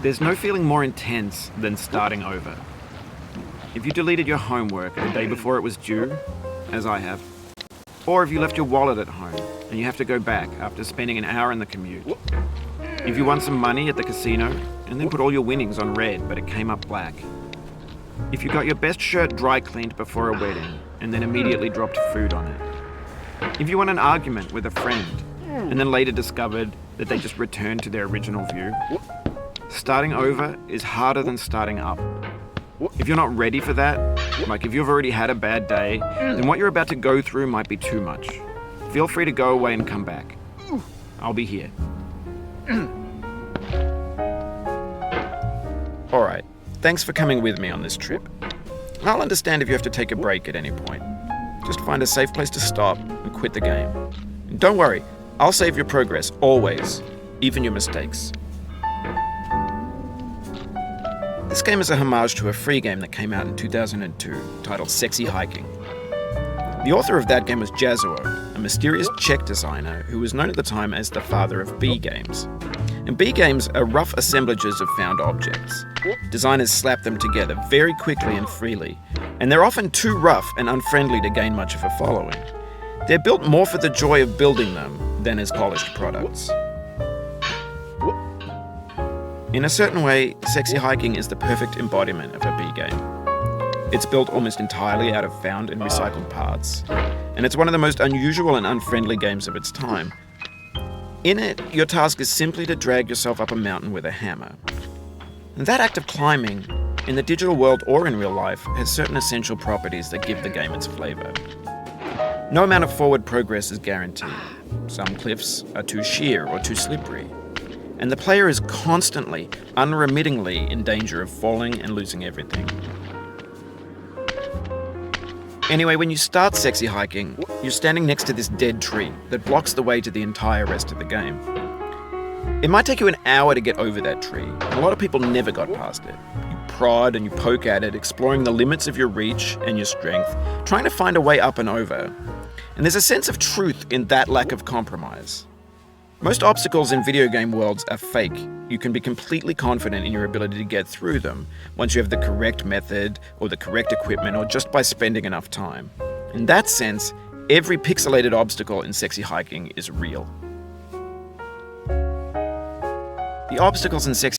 There's no feeling more intense than starting over. If you deleted your homework the day before it was due, as I have, or if you left your wallet at home and you have to go back after spending an hour in the commute. If you won some money at the casino and then put all your winnings on red but it came up black. If you got your best shirt dry cleaned before a wedding and then immediately dropped food on it. If you won an argument with a friend and then later discovered that they just returned to their original view. Starting over is harder than starting up. If you're not ready for that, like if you've already had a bad day, then what you're about to go through might be too much. Feel free to go away and come back. I'll be here. Alright, thanks for coming with me on this trip. I'll understand if you have to take a break at any point. Just find a safe place to stop and quit the game. And don't worry, I'll save your progress, always, even your mistakes. This game is a homage to a free game that came out in 2002, titled Sexy Hiking. The author of that game was Jazuo, a mysterious Czech designer who was known at the time as the father of B games. And B games are rough assemblages of found objects. Designers slap them together very quickly and freely, and they're often too rough and unfriendly to gain much of a following. They're built more for the joy of building them than as polished products. In a certain way, Sexy Hiking is the perfect embodiment of a B game. It's built almost entirely out of found and recycled parts, and it's one of the most unusual and unfriendly games of its time. In it, your task is simply to drag yourself up a mountain with a hammer. And that act of climbing, in the digital world or in real life, has certain essential properties that give the game its flavor. No amount of forward progress is guaranteed. Some cliffs are too sheer or too slippery. And the player is constantly, unremittingly in danger of falling and losing everything. Anyway, when you start Sexy Hiking, you're standing next to this dead tree that blocks the way to the entire rest of the game. It might take you an hour to get over that tree, and a lot of people never got past it. You prod and you poke at it, exploring the limits of your reach and your strength, trying to find a way up and over. And there's a sense of truth in that lack of compromise. Most obstacles in video game worlds are fake. You can be completely confident in your ability to get through them once you have the correct method or the correct equipment or just by spending enough time. In that sense, every pixelated obstacle in Sexy Hiking is real. The obstacles in Sexy